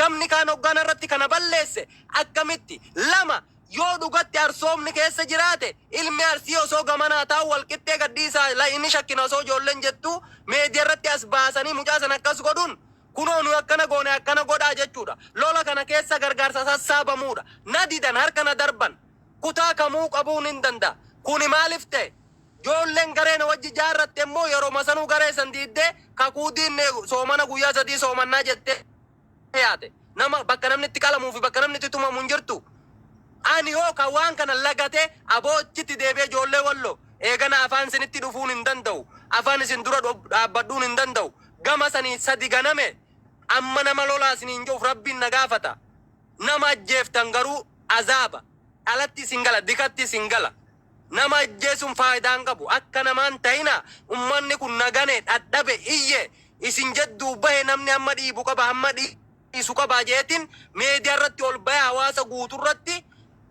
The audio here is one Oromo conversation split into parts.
gamni kaan hoggaan irratti kana balleesse akkamitti lama yoo dhugatti arsoomni keessa jiraate ilmi arsii osoo gamanaa taa'u walqixxee gaddiisaa la inni shakkina osoo ijoolleen jettu meediyaa irratti as baasanii mucaa sana akkas godhuun kunoo nu akkana goone akkana godhaa jechuudha. Lola kana keessa gargaarsa sassaabamuudha. Na didan harka na darban kutaa kamuu qabuun hin danda'a. Kuni maaliif ta'e? Ijoolleen gareen wajji jaarratte immoo yeroo masanuu garee san diiddee kakuu diinne soomana guyyaa sadii soomannaa jettee yaate. Nama bakka namni itti qalamuu fi bakka namni itti tumamu hin jirtu. Ani hoo kan waan kana lagatee aboochitti deebi'ee ijoollee walloo eegana afaan isinitti dhufuun hin danda'u. Afaan isin dura dhaabbadhuun hin danda'u. Gama sanii sadi ganame amma nama lolaa isiniin jiruuf rabbiin na gaafata. Nama ajjeeftan garuu azaaba. Alatti isin gala, dikatti isin gala. Nama ajjeesuun faayidaan qabu. Akka namaan ta'ina ummanni kun nagane dhadhabe iyye isin jedduu bahe namni hamma dhiibu qaba hamma dhiisu qaba jeetiin meediyaa irratti ol bahe hawaasa guuturratti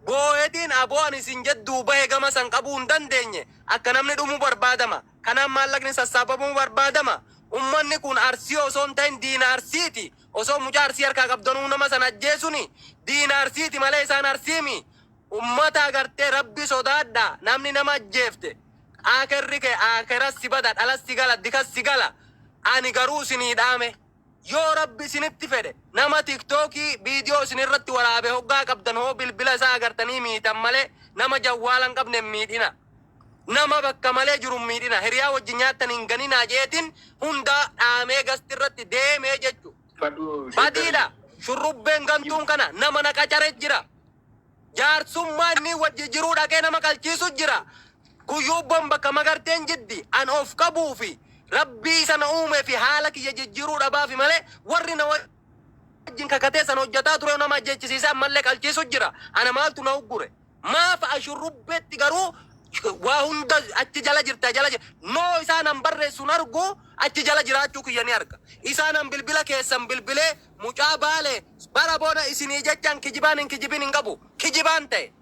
boohetiin aboon isin jedduu bahe gama san qabuu hin dandeenye akka namni dhumuu barbaadama. Kanaan maallaqni sassaabamuu barbaadama. Ummanni kun arsii osoo hin ta'in diina arsiiti. Osoo mucaa arsii harkaa qabdanuu nama sana ajjeesuni diina arsiiti malee isaan arsiimi. Ummata agartee rabbi sodaadha. Namni nama ajjeefte akerri kee akeras si bada dhalas si gala dikas si gala. Ani garuu isinii dhaame yoo rabbi isinitti fedhe nama tiktookii viidiyoo isinirratti waraabe hoggaa qabdan hoo bilbila isaa agartanii miitan malee nama jawwaalan qabne miidhina. Nama bakka malee jiru miidhina. Hiriyaa wajjin nyaattan hin ganinaa jeetin hunda dhaamee gastirratti deemee jechu. Badiidha. Shurrubbeen gantuun kana nama naqacare jira. Jaarsummaa inni wajji jiruu dhaqee nama qalchiisu jira. Guyyuubboon bakka magarteen jiddi an of qabuu fi rabbii sana uumee fi haala kiyya jijjiiruu dhabaafi malee warri na wajjin kakatee sana hojjataa ture nama ajjeechisiisaa ammallee qalchiisu jira. Ana maaltu na uggure? Maaf ashurrubbeetti garuu waa hunda achi jala jirta jala jirta. Noo isaanan barreessuun argu achi jala jiraachuu kiyya ni arga. Isaanan bilbila keessan bilbilee mucaa baale bara booda isinii jechaan kijibaan hin kijibin hin qabu. Kijibaan ta'e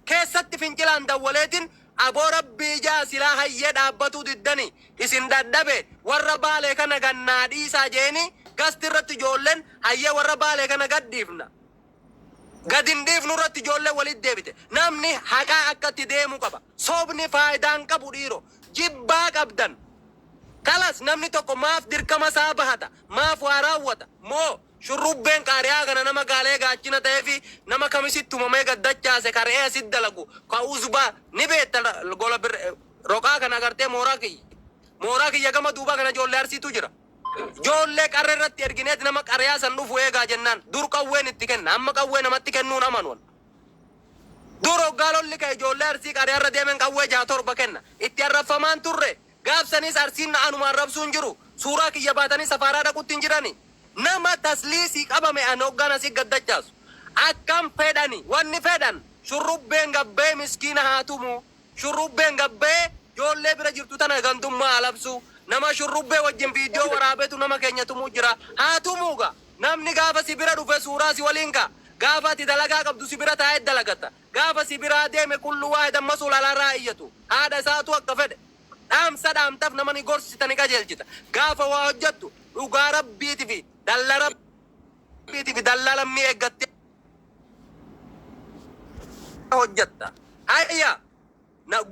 keessatti fincilaan dawwaleetiin aboo rabbii jaa silaa hayyee dhaabbatuu diddani isin dadhabe warra baalee kana gannaa dhiisaa jeeni gasti irratti ijoolleen hayyee warra baalee kana gaddiifna. Gadin dhiifnu irratti ijoollee walitti deebite. Namni haqaa akkatti deemu qaba. Soobni faayidaan qabu dhiiro. Jibbaa qabdan. Kalas namni tokko maaf dirqama isaa bahata. Maaf waa raawwata. Moo shurrubbeen qaariyaa kana nama gaalee gaachina ta'ee fi nama kamisitti tumamee gaddachaase karee asit dalagu. Ka uzbaa ni beetta gola roqaa kana agartee mooraa kiyya. Mooraa kiyya gama duubaa kana ijoollee arsiitu jira. Ijoollee qarree irratti ergineet nama qariyaa san dhufu eegaa jennaan dur qawween itti kenna amma qawwee namatti kennuun amanuun. Dur hoggaa lolli ka'e ijoollee arsii qariyaa irra deemen qawwee 6-7 kenna itti arrabfamaan turre gaafsanis arsiin na anumaan rabsuun jiru suuraa kiyya baatanii safaaraa dhaqutti hin jirani. Nama tasliisii qabame an hoggaan asii gaddachaasu akkam fedhani wanni fedhan shurrubbeen gabbee miskiina haa tumu shurrubbeen gabbee ijoollee bira jirtu tana gandummaa alabsu. Nama shurrubbee wajjin viidiyoo waraabetu nama keenya tumuu jira. Haa tumuuga. Namni gaafa si bira dhufe suuraa si waliin ka. Gaafa ati dalagaa qabdu si bira taa'ee dalagata. Gaafa si biraa deeme kullu waa edamma suulalarraa iyyatu. Haadha isaatu akka fedhe. Dhaamsa dhaamtaaf nama ni gorsitani qajeelchita. Gaafa waa hojjettu dhugaa rabbiiti fi dalla rabbiiti fi dalla lammii eeggattee hojjetta. Hayya.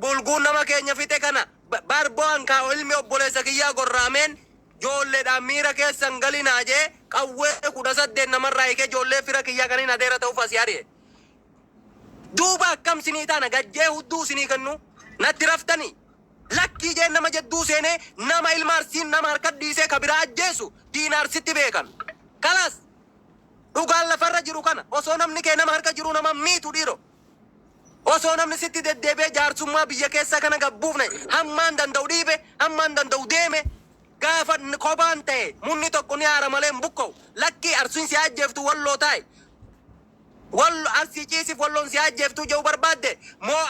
Bulguun nama keenya fixe kana. Barboon ka ilmi obboleessa kiyyaa gorraameen ijoolleedhaan miira keessan galinaa jee qawwee 18 namarraa hiikee ijoollee fira kiyyaa kaniin adeera ta'uuf asii ari'e. Duuba akkam sinii taana gajjee hudduu sinii kennu natti raftanii lakkii jeen nama jedduu seenee nama ilma arsiin nama harka dhiisee ka biraa ajjeesu diina arsitti beekan. Kalas dhugaan lafarra jiru kana osoo namni kee nama harka jiru nama miitu dhiiro. Osoo namni sitti deddeebi'ee jaarsummaa biyya keessa kana gabbuufne hammaan danda'u dhiibe hammaan danda'u deeme gaafa kophaan ta'e munni tokko ni haara malee hin bukka'u lakkii arsiin si ajjeeftu walloo taa'e wallo arsii ciisiif walloon si ajjeeftu jedhu barbaadde moo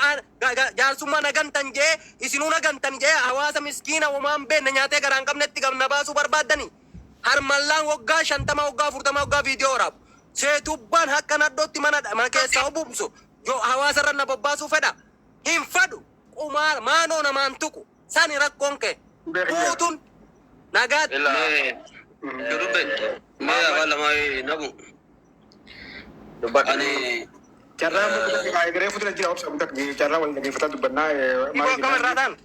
jaarsummaa nagantan jee isinuu nagantan jee hawaasa miskiina homaan beenne nyaatee garaa hin qabnetti gamna baasuu barbaaddani harmallaan waggaa 50 waggaa 40 waggaa viidiyoo waraabu seetubbaan hakka naddootti mana keessaa hubumsu. Yo hawaasa irra na bobbaasuu fedha hin fedhu qumaar maanoo namaan tuqu sani rakkoon kee guutuun nagaatti. Shurrubbeen mee afaan lamaa nabu Ani Carraa amma egeree fuuldura jira obsa butak carraa waliin dhaggeeffataa dubbannaa Ibo kamarraadhaan.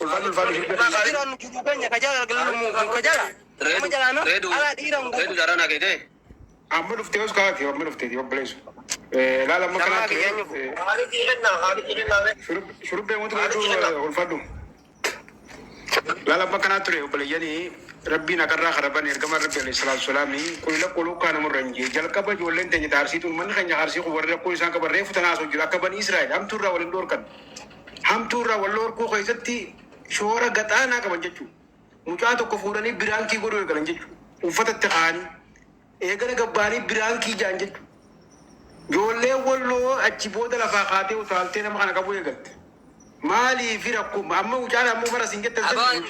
ulfaadhu. Dhiiraan jiru keenya kajala kajala. Nama jalaano ala dhiiraan reedu jaraan akeeke. Amma dhuftee os kaa'ate amma dhuftee obboleessu. Laala amma kanaa ture shurubbee wanti godhatu ulfaadhu. Laala amma kanaa ture obboleeyyanii rabbiin akarraa karaban ergama rabbi alayhi salaatu salaamii qulilla quluu kaana murranjee jalqaba ijoolleen teenya taarsiituun manni keenya arsii warra quluu isaan qaban reefu tanaasoo jira akka bani Israa'el hamtuurraa waliin dhoorkan. Hamtuurraa wal dhoorkuu keessatti shoora gaxaanaa qaban jechuudha. Mucaa tokko fuudhanii biraankii godhuu eegalan jechuudha. Uffatatti kaa'anii eegala gabbaanii biraankii jaan jechuudha. Ijoolleen walloo achi booda lafaa kaatee utaaltee nama kana qabu eegalte. Maalii fi rakkuma amma mucaan ammoo bara siin jettan Abaan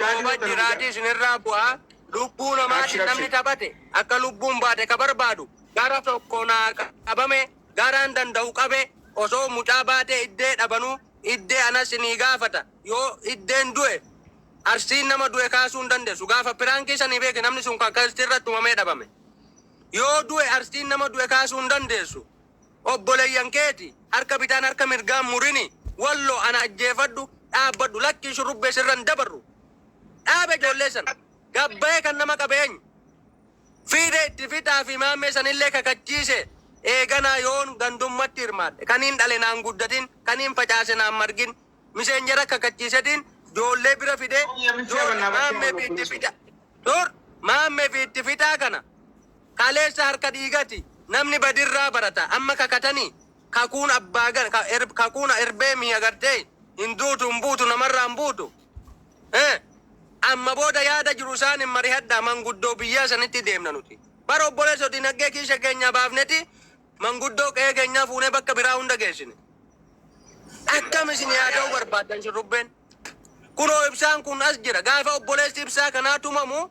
jiraati isinirraa bu'aa lubbuu namaati namni taphate akka lubbuun baate ka barbaadu gara tokko naa qabame garaan danda'u qabe osoo mucaa baate iddee dhabanuu iddee anas ni gaafata yoo iddeen du'e arsiin nama du'e kaasuu hin dandeessu gaafa piraankii sanii beeke namni sun kan irratti uumamee dhabame yoo du'e arsiin nama du'e kaasuu hin dandeessu obboleeyyan keeti harka bitaan harka mirgaan murini wallo ana ajjeefadhu dhaabbadhu lakkii shurrubbee sirran dabarru dhaabe ijoollee sana gabbayee kan nama qabeenya fiide itti fixaa fi maammee sanillee kakachiise eeganaa yoon gandummatti hirmaadhe kaniin dhale naan guddatin kaniin facaase naan margin miseenjera kakachiisetiin ijoollee bira fide maammee fi itti fixaa kana kaleessa harka dhiigati namni badirraa barata amma kakatanii kakuun abbaa kakuun erbee mi'a gartee hin duutu hin buutu namarraa hin buutu. Amma booda yaada jiru isaan hin marihadhaa manguddoo biyyaa sanitti deemna nuti. Bara obboleessa dinagdee kiisha keenya baafneti manguddoo qe'ee keenyaa fuunee bakka biraa hunda geessine. Akkam isin yaada'uu barbaaddan shurrubbeen. Kunoo ibsaan kun as jira gaafa obboleessi ibsaa kanaa tumamu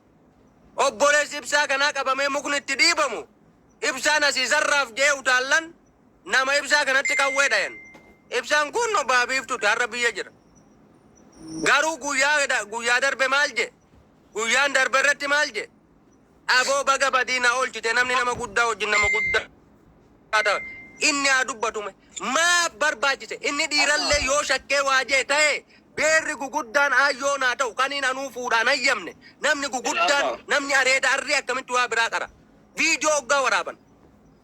obboleessi ibsaa kanaa qabamee mukni itti dhiibamu ibsaan asii sarraaf jee utaallan nama ibsaa kanatti qawwee dhayan. Ibsaan kun no baabiiftuti har'a biyya jira. Garuu guyyaa darbe maal je? Guyyaan darbe irratti maal je? Aboo baga badiina oolchite namni nama guddaa wajjin nama guddaa. Inni haa dubbatume maa barbaachise inni dhiirallee yoo shakkee waajee ta'e beerri guguddaan ayyoo naa ta'u kaniin anuu fuudhaan hayyamne namni guguddaan namni areeda arrii akkamitti waa biraa qara. Viidiyoo hoggaa waraaban.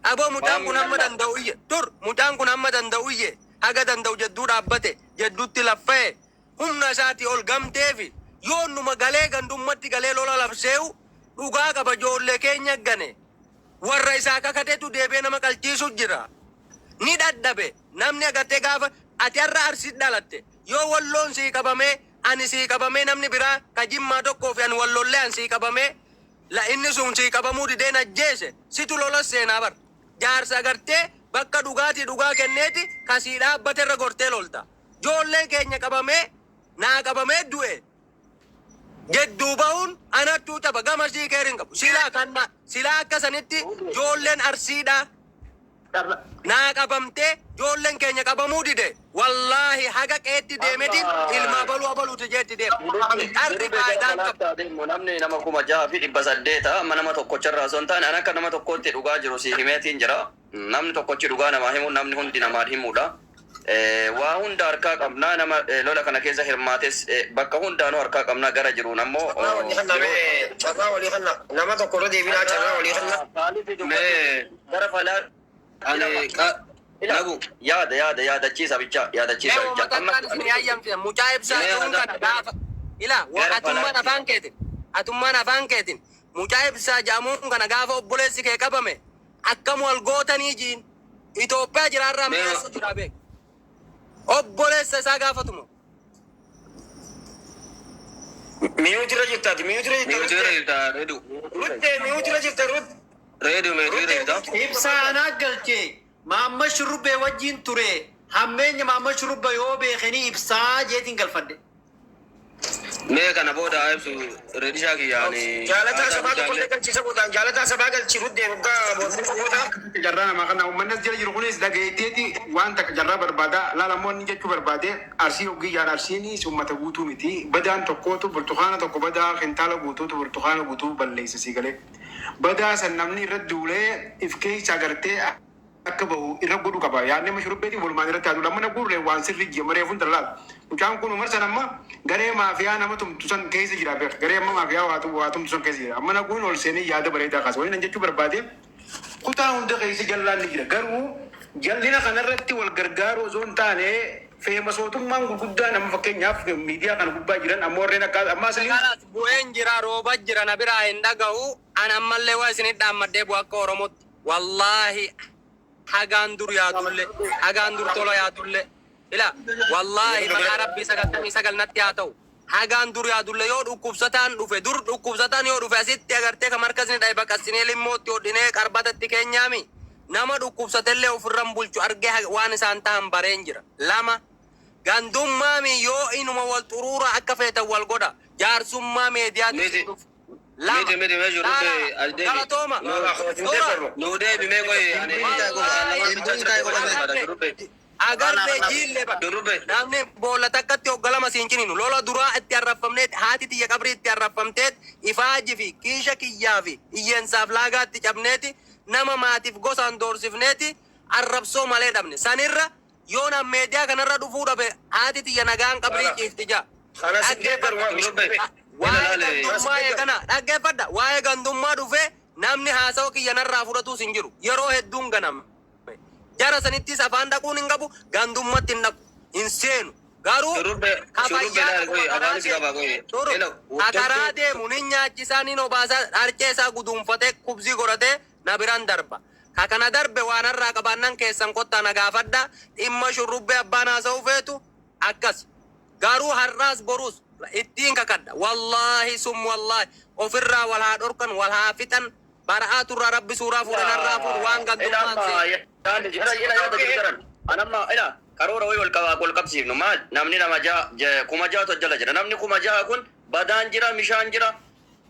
Aboo mucaan kun amma danda'u iyye mucaan kun amma danda'u iyye haga danda'u jedduu dhaabbate jedduutti laffa'e humna isaatii ol gamteefi yoonnuma galee gandummatti galee lola labsee'u dhugaa qaba ijoollee keenya gane warra isaa kakatetu deebee nama qalchiisu jira ni dadhabe namni agartee gaafa ati har'a arsiit dhalatte yoo walloon sii qabamee ani sii qabamee namni biraa ka jimmaa tokkoo fi ani wallollee an sii qabamee la inni sun sii qabamuu dideen ajjeese situ lola seenaa bar jaarsa agartee bakka dhugaatii dhugaa kenneeti kasii dhaabbate irra gortee lolta ijoollee keenya qabamee naa qabamee du'e jedduu bahuun anattuu caba gama sii keerin qabu silaa akka sanitti ijoolleen arsiidha naa qabamtee ijoolleen keenya qabamuu dide wallaahi haga qeetti deemetiin ilmaa baluu baluuti jeetti deemu namni nama 6,800 amma nama tokkocharraa osoo hin taane an akka nama tokkotti dhugaa jiru si himeetiin jira namni tokkochi dhugaa namaa himu namni hundi namaa himuudha. Waa hunda harkaa qabnaa nama lola kana keessa hirmaates bakka hundaanuu harkaa qabnaa gara jiruun ammoo carraa walii kanna nama tokko irra deebinaa carraa walii kanna gara falaa nagu yaadachiisa bicha mucaa ibsaa jiruun kana gaafa ila atummaan afaan keetin mucaa ibsaa jaamuun kana gaafa obboleessi kee qabame akkam wal gootanii jiin Itoophiyaa jiraarraa meessa jira beek obboleessa isaa gaafatuma. Miyuutira jirtaati miyuutira jirta ibsaa anaa galchee maamma shurrubbee wajjin ture hammeenya maamma shurrubba yoo beekanii ibsaa jeetiin galfadhe. Mee kana booda ibsu reedishaa kiyyaani jaalataa sabaa tokkollee galchiisa godhaan jaalataa sabaa galchi ruddee waggaa booda jarraa namaa kana uummannas jala jiru kunis dhagayeteeti waan takka jarraa barbaada laalamoonni jechuu barbaade arsii ogiyyaan arsiin ummata guutuu miti badaan tokkootu burtukaana tokko badaa kentaala guutuutu burtukaana guutuu balleessa sii galee badaa san namni irra duulee if keessa agartee akka bahu irra godhu qaba. Yaadni mashurubbeeti walumaan irratti haatu lamma nagurre waan sirri jamaree fun dalaal. Mucaan kun umar sanamma garee maafiyaa nama tumtu san keessa jira beek. Garee amma maafiyaa waa tumtu san keessa jira. Amma naguun ol seenii yaada bareedaa kaasa. Waliin jechuu barbaade kutaa hunda keessa jallaan ni jira. Garuu jallina kanarratti wal gargaaru osoo hin taane feemasootummaan gurguddaa nama fakkeenyaaf miidiyaa kana gubbaa jiran ammoo warreen akka ammaa silii kanas bu'een jira rooba jira na biraa hin dhaga'u an ammallee waa isinit dhaammadhee bu'a akka oromotti wallaahi hagaan dur yaadullee hagaan dur tola yaadullee ila wallaahi maqaa rabbii sagaltamii sagalnatti haa ta'u hagaan dur yaadullee yoo dhukkubsataan dhufe dur dhukkubsataan yoo dhufe asitti agartee ka markasni dhaye baqassinee limmootti hodhinee qarbatatti keenyaami nama dhukkubsatellee ofirran bulchu argee waan isaan ta'an bareen jira lama gandummaami yoo inuma wal xuruura akka feetan wal godha jaarsummaa meediyaatti galatooma agartee jiille namni boolla takkatti hoggalama siincininu lola duraa itti arraffamneet haati tiyya qabrii itti arraffamteet ifaaji fi kiisha kiyyaa fi iyyeensaaf laagaatti cabneeti nama maatiif gosaan doorsifneeti arrabsoo malee dhabne sanirra yoo nam meediyaa kanarra dhufuu dhabe haati tiyya nagaan qabrii ciifti jaa waa'ee kana dhaggeeffadha waa'ee gandummaa dhufe namni haasa'u kiyyanarraa fudhatuus hin jiru yeroo hedduun ganama jara sanittis afaan dhaquun hin qabu gandummatti hin dhaqu hin seenu garuu akaraa deemu nin nyaachisaa nin obaasaa dharcee isaa guduunfatee kubsii godhatee na biran darba ka kana darbe waanarraa qabaannan keessan kottaa na gaafadha dhimma shurrubbee abbaan haasa'u feetu akkas garuu har'aas boruus ittiin kakadha wallaahi sum wallaahi ofirraa wal haa dhorkan wal haa fixan bara'aa turraa rabbi suuraa fuudhanarraa fuudhu waan gandummaan anamma ila karoora way wal qabsiifnu maal namni nama kuma jaatu jala jira namni kuma jaa kun badaan jira mishaan jira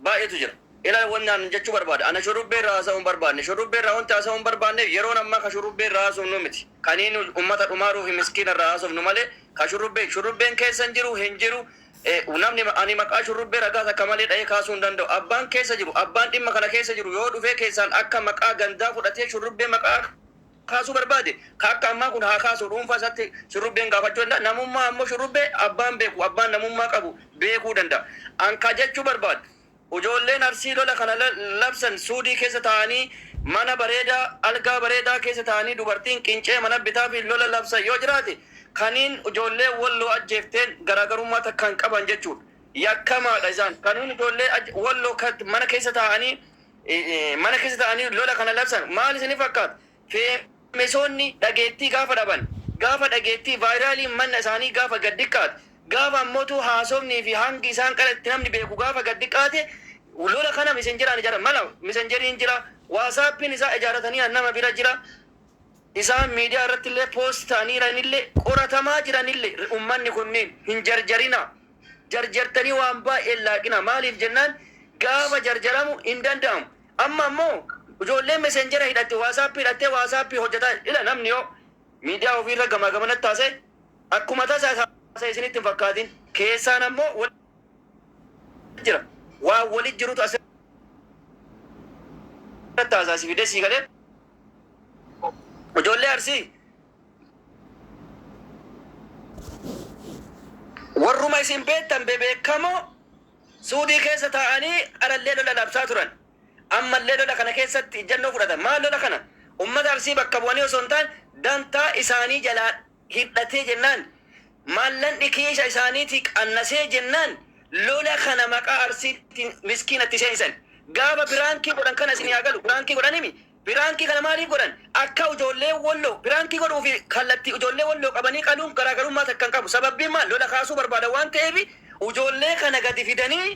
baay'eetu jira ila wannan jechuu barbaada ana shurubbee raasa'uun barbaadne shurubbee raa wanti haasa'uun barbaadne yeroo namma ka shurubbee raasuun nu miti kaniin ummata dhumaaruuf miskiina raasuufnu malee ka shurubbeen keessan jiru hin jiru namni ani maqaa shurubbee ragaa takka malee dha'ee kaasuu hin danda'u abbaan keessa jiru abbaan dhimma kana keessa jiru yoo dhufee keessaan akka maqaa gandaa fudhatee shurubbee maqaa kaasuu barbaade ka akka ammaa kun haa kaasuu dhuunfaa isaatti shurubbeen gaafachuu danda'a namummaa ammoo shurubbee abbaan beeku abbaan namummaa qabu beekuu danda'a anka jechuu barbaade ijoolleen arsii lola kana labsan suudii keessa ta'anii mana bareedaa algaa bareedaa keessa ta'anii dubartiin qincee mana bitaa fi lola labsan yoo jiraate kaniin ijoollee walloo ajjeefteen garaagarummaa takkaan qaban jechuudha yakkamaadha isaan kaniin ijoollee walloo mana keessa ta'anii lola kana labsan maal isinii fakkaata feemisoonni dhageettii gaafa dhaban gaafa dhageettii vaayiraaliin manna isaanii gaafa gaddiqqaate gaafa ammootu haasofnii fi hangi isaan qalatti namni beeku gaafa gaddiqqaate lola kana misenjeraan ijaaran mala misenjeriin jira waasaappiin isaa ijaaratanii nama bira jira isaan miidiyaa irratti illee poost ta'aniiranillee qoratamaa jiranillee ummanni kunniin hin jarjartanii waan baay'ee laaqina maaliif jennaan gaafa jarjaramu hin danda'amu amma ammoo ijoolleen mesenjera hidhatte waasaappii hojjetaa ila namni yoo miidiyaa ofiirra gamaa gamanatti taasise akkuma tasaa isinitti hin fakkaatin keessaan ammoo jira waan walit jirutu as taasaasi fide sii galee ijoollee arsii warruma isin beektan bebeekamoo suudii keessa taa'anii qarallee lola labsaa turan ammallee lola kana keessatti ijjannoo fudhatan maal lola kana ummata arsii bakka bu'anii osoo hin taane dantaa isaanii jalaa hidhatee jennaan maallanni kiisha isaaniiti qannasee jennaan lola kana maqaa arsiitti miskiinatti seensan gaafa biraankii godhan kana isin yaa galu biraankii godhanimi biraankii kana maaliif godhan akka ijoollee walloo biraankii godhuu fi kallattii ijoollee walloo qabanii qaluun garaagarummaa takkan qabu sababbiin maal lola kaasuu barbaadan waan ta'eef ijoollee kana gadi fidanii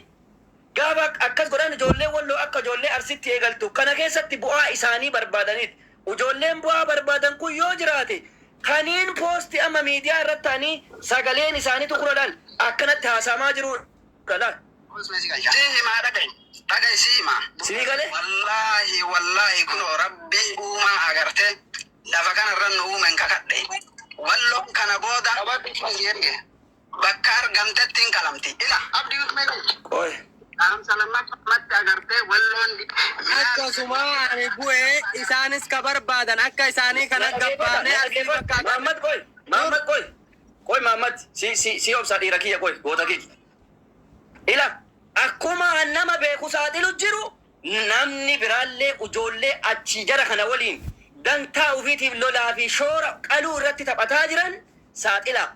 gaafa akkas godhan ijoollee walloo akka ijoollee arsitti eegaltu kana keessatti bu'aa isaanii barbaadaniit ijoolleen bu'aa barbaadan kun yoo jiraate kaniin poosti amma miidiyaa irratti ta'anii sagaleen isaanii tuqura laal akkanatti haasamaa jiru laal. Dhaga'i siima. Sii galee? Wallaahi kun rabbi uumaa agarte lafa kanarra nu uumen kakadhe. Walloon kana booda bakka argamtetti hin qalamti. Ila abdii Oye lammaffatti agartee walloon akkasuma ani bu'ee isaanis ka barbaadan akka isaanii kana gabbaanee asii bakka Muhammad koy Muhammad si obsa dhiira kiyya koy goota kiyya. Ila akkuma nama beeku saaxilu jiru namni biraallee ijoollee achi jara kana waliin dantaa ufiitiif lolaa fi shoora qaluu irratti taphataa jiran saaxila.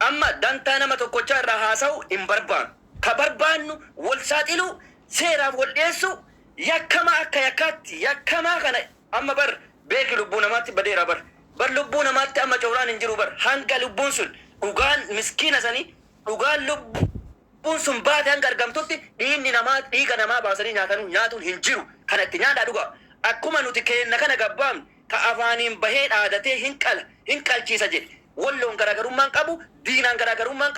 Amma dantaa nama tokkochaa irraa haasa'u hin barbaannu. Ka barbaannu wal saaxilu seeraaf wal dhiyeessu yakkamaa akka yakkaatti yakkamaa kana amma bar beeki lubbuu namaatti badeera bar lubbuu namaatti amma cooraan hin jiru hanga lubbuun sun dhugaan miskiina sanii dhugaan lubbuun sun baate hanga argamtutti dhiiga namaa baasanii nyaatuun hin jiru kana itti nyaadhaa dhugaa akkuma nuti keenna kana gabbaamne ka afaaniin bahee dhaadatee hin qalchiisa jedhe walloon garaagarummaan qabu diinaan garaagarummaan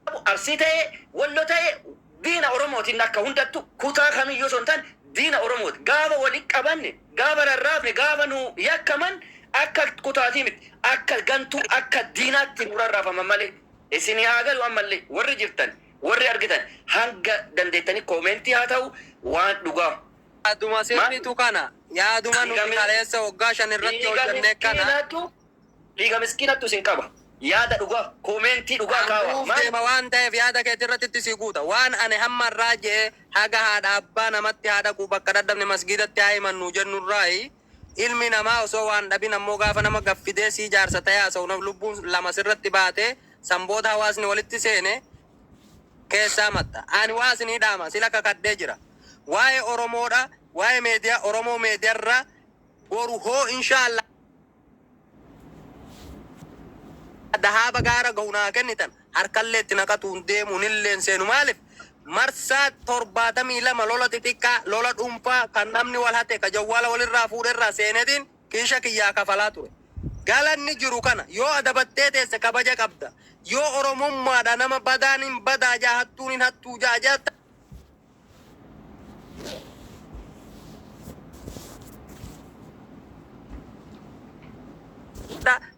qabu arsii ta'ee wallo ta'ee diina oromootiin akka hundattu kutaa kamiyyuu son tan diina oromooti gaafa waliin qabanne gaafa rarraafne gaafa nu yakkaman akka kutaatii miti akka gantuu akka diinaatti nu rarraafaman malee isin haa galu ammallee warri jirtan warri argitan hanga dandeettanii koomentii haa ta'u waan dhugaa. Yaaduma sirriitu kana yaaduma nuti kaleessa waggaa 5 irratti hojjannee kana dhiiga miskiinattu isin qaba. Yaada dhugaa koomentii dhugaa kaawwa. Deema waan ta'eef yaada keetii irratti itti si guuta. Waan ani hamma irraa jee haga haadha abbaa namatti haadha kuu bakka dadhabne masgiidatti haa himannu jennurraayi ilmi namaa osoo waan dhabin ammoo gaafa nama gaffidee si jaarsa ta'ee haasa'u lubbuun lama sirratti baatee sanboota hawaasni walitti seene keessaa matta. Ani waa isinii dhaama sila kakadhee jira. Waa'ee Oromoodha waa'ee meediyaa Oromoo meediyaarra boru hoo inshaallah. Dahaba gaara gahunaa kennitan harkallee itti naqatuun deemuun illeen seenu maaliif marsaa 72 lola xixiqqaa lola dhuunfaa kan namni wal hate ka jawwaala walirraa fuudherraa seenetiin kiisha kiyyaa kafalaa ture. Galanni jiru kana yoo adabattee teesse kabaja qabda yoo oromummaadha nama badaan hin badaa jaa hattuun hin hattuu jaa jaata.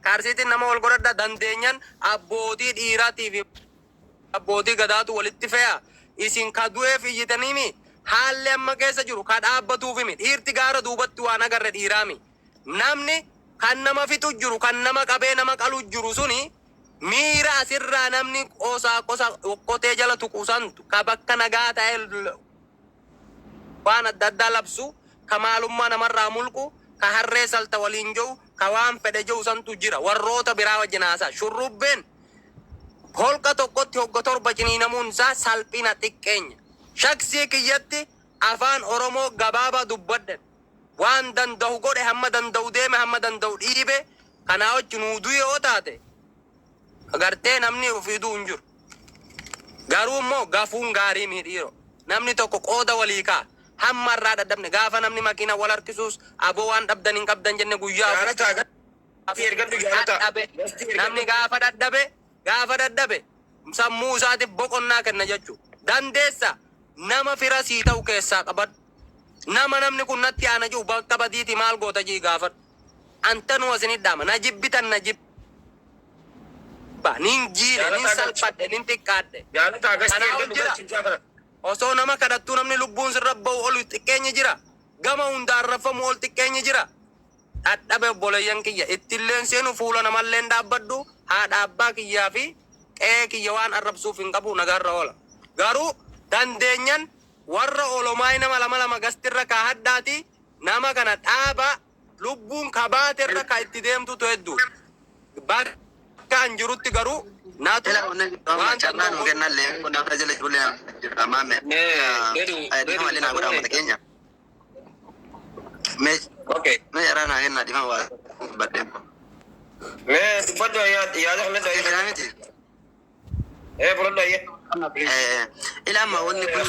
Kaarsiitiin nama wal godhadha dandeenyan abbootii dhiiraatii fi abbootii gadaatu walitti fe'a. Isin ka du'eef iyyitaniimi haalli amma keessa jiru ka dhaabbatuufimi dhiirti gaara duubatti waan agarre dhiiraami. Namni kan nama fixu jiru kan nama qabee nama qalu jiru suni miira asirraa namni qosa okkotee jala tuqusantu ka bakka nagaa ta'e waan adda addaa labsu ka maalummaa namarraa mulqu ka harree salta waliin jiru ka waan fedhe jiru santu jira warroota biraa wajjin haasaa shurrubbeen holqa tokkotti hogga torba ciniinamuun isaa salphina xiqqeenya shaksii kiyyatti afaan oromoo gabaabaa dubbadden waan danda'u godhe hamma danda'u deeme hamma danda'u dhiibe kanaa wajjin uduu yoo taate agartee namni ofiiduu hin jiru garuu immoo gafuun gaarii miidhiiro namni tokko qooda walii kaa hamma irraa dadhabne gaafa namni makiina wal harkisuus aboo waan dhabdan hin qabdan jenne guyyaa namni gaafa dadhabe sammuu isaatiif boqonnaa kenna jechuu dandeessa nama fira sii ta'u keessaa qabadhu nama namni kun natti aana jiru bakka badiiti maal goota jii gaafadhu antanuu asinit dhaama na jibbitan na jibba nin jiile nin salphadhe nin xiqqaadhe osoo nama kadhattuu namni lubbuun sirra ba'u ol xiqqeenyi jira gama hundaan raffamu ol xiqqeenyi jira dhadhabe obboleeyyan kiyya ittilleen seenu fuula namalleen dhaabbadhu haadha abbaa kiyyaa fi qe'ee kiyya waan arrabsuuf hin qabu nagaarra oola garuu dandeenyan warra olomaay nama lama gastirra kaa haddaati nama kana dhaaba lubbuun kabaaterra ka itti deemtutu hedduu bakka an jirutti garuu naatu waan carnaan kennalle kun afra jala julee amame dima wali na goda mata Kenya me Okay. me yara na kenna dima wa badde Me bado ya me do dinamiti bro do ya. ila ma wonni kun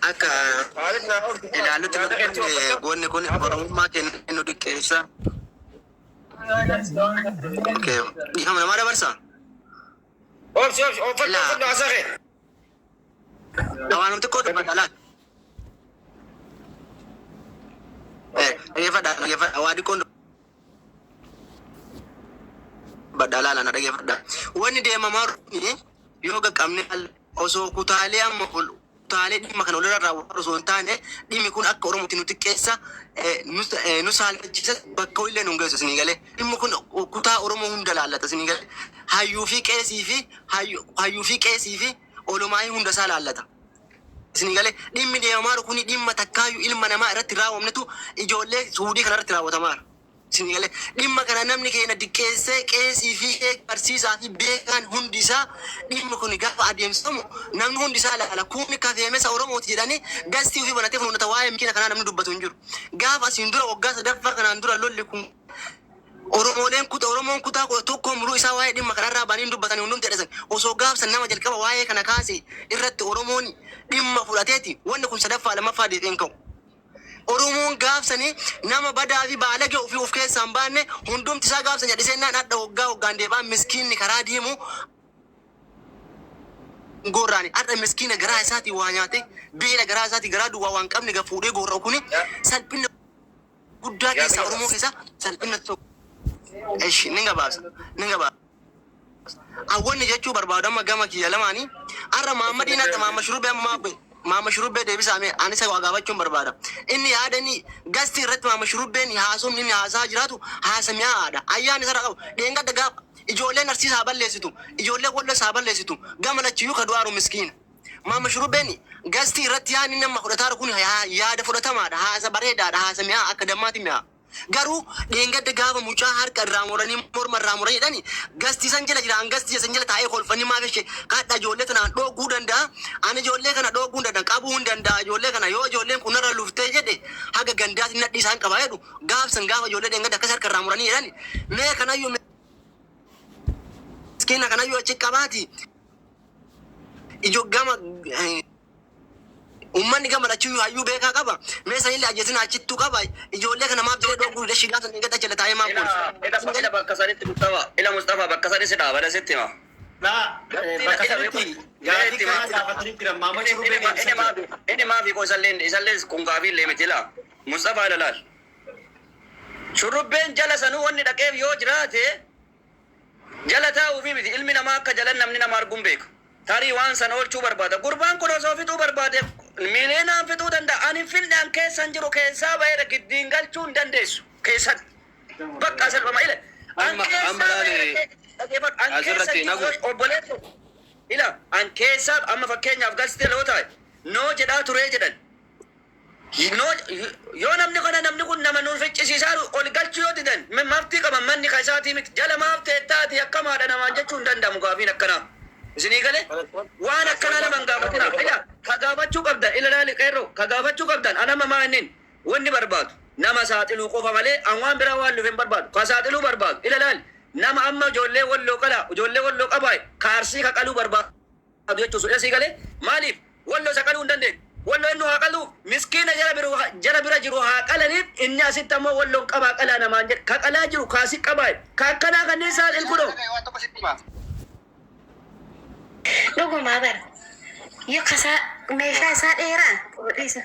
aka Khalid na ila lutu wonni kun oromummaa kennu dikkeessa okay dima mana barsa Opsi fadda asakhe. awanam to ko do badala fada awadi kondo badala la na dage fada woni de mamaru ni yoga kamne al oso kutale am kutaalee dhimma kana walirra raawwatu osoo hin taane dhimmi kun akka Oromooti nu xiqqeessa nu saalfachiisa bakka illee nu geessu isinii galee dhimmi kun kutaa Oromoo hunda laallata isinii galee hayyuu fi qeesii fi olumaayii hunda isaa laallata. Isinii galee dhimmi deemamaa kuni dhimma takkaayyuu ilma namaa irratti raawwamnetu ijoollee Suudii kana irratti raawwatamaa. Isinii galee dhimma kana namni keenya diqqeessee qeesii fi barsiisaa fi beekaan hundi isaa dhimmi kun gaafa adeemsifamu namni hundi isaa laala kuuni kafeemessa Oromooti jedhanii gastii ofii banatee funuunata waa'ee miskiina kanaa namni dubbatu hin jiru. Gaafa asiin dura waggaa sadaffaa kanaan dura lolli kun Oromoon kutaa tokko muruu isaa waa'ee dhimma kanarraa baanii dubbatanii hundumti jedhasan osoo gaafsan nama jalqaba waa'ee kana kaase irratti Oromoon dhimma fudhateeti wanni kun sadaffaa lammaffaa deebiin ka'u. Oromoon gaafsanii nama badaa fi baalagee ofii of keessaan baanne hundumti isaa gaafsan jedhisennaan adda waggaan deebaa miskiinni karaa deemu gorraani adda miskiina garaa isaatii waa nyaate beela garaa isaatii garaa duwwaa waan qabne fuudhee gorra'u kuni salphina guddaa keessa Oromoo keessa salphina tokko. Eshi ninga baasa. Awwanni jechuu barbaadama gama kiyya lamaanii arra Mahammadiin adda Maamma Shurubbee deebisaame anis waa gaafachuun barbaada. Inni yaadani gasti irratti Maamma Shurubbeen haasofni inni haasaa jiraatu haasamiyaa haadha. Ayyaan isa qabu dheengadda gaafa ijoolleen arsiisaa balleessitu ijoollee Walloo balleessitu gama lachiyyuu kadu'aaru miskiina. Maamma Shurubbeen gasti irratti yaadni nama fudhataaru kun yaada fudhatamaadha haasa bareedaadha haasamiyaa akka dammaati mi'a. Garuu dheengadda gaafa mucaa harka irraa muranii morma irraa muranii jedhani gasti san jala jira gasti san jala taa'ee kolfanni maaf ishee kaadha ijoollee tanaan dhooguu danda'a ani ijoollee kana dhooguu danda'a qabuu hin danda'a ijoollee kana yoo ijoolleen kun irra luftee jedhe haga gandaatti nadhi isaan qabaa jedhu gaafsan gaafa ijoollee dheengadda akkas harka irraa muranii jedhani mee kanayyuu miskiina kanayyuu achi qabaati ijoo gama ummanni gama lachuu hayyuu beekaa qaba mee sanillee ajjeesin achittuu qaba ijoollee kana maaf jedhee dhooguu dashiin gaafsan dheengadda jala taa'ee maaf godhu. Ila bakka sanitti Mustafa bakka sanitti dhaabala sitti hima. Bakka sanitti gaaffii kana gaafatanii jiran Maamma Shurubbee deebisan. Inni maafi ko isallee kun gaafii illee miti laa Mustafa ilaalaal. Shurubbeen jala sanuu wanni dhaqeef yoo jiraate jala taa'uufi miti ilmi namaa akka jalan namni nama arguun beeka. Tarii waan sana oolchuu barbaada. Gurbaan kun osoo fixuu barbaade mileenaan fixuu danda'a. Ani filnaan keessan jiru keessaa baheera giddiin galchuu hin dandeessu. Keessatti. Bakka salphama ile. An keessaa amma fakkeenyaaf galsitee loo taa'e noo jedhaa turee jedhan. Yoo namni kun nama nuun ficcisiisaa ol galchuu yoo didan maftii qaban manni ka isaatii miti jala maaf teettaati akkamaadha namaan jechuu hin danda'amu gaafiin akkanaa. Isinii galee waan akkanaa naman gaafatina ila ka gaafachuu qabdan ila laali qeerroo ka gaafachuu qabdan anama maanin wanni barbaadu nama saaxiluu qofa malee an waan biraa waan lufen barbaadu ka saaxiluu barbaadu ila laali nama amma ijoollee Walloo qabaa ka arsii ka qaluu barbaadu jechuusu isii galee maaliif Walloo isa qaluu hin dandeenye Walloo inni haa qaluu miskiina jara bira jiru haa qalaniif inni asitti ammoo Walloon qabaa qalaa namaan jedhe ka qalaa jiru kaasi qabaa ka akkanaa kanneen saaxil kunoo. Dhuguma bara yoo kasaa meeshaa isaa dheeraa dhiisa.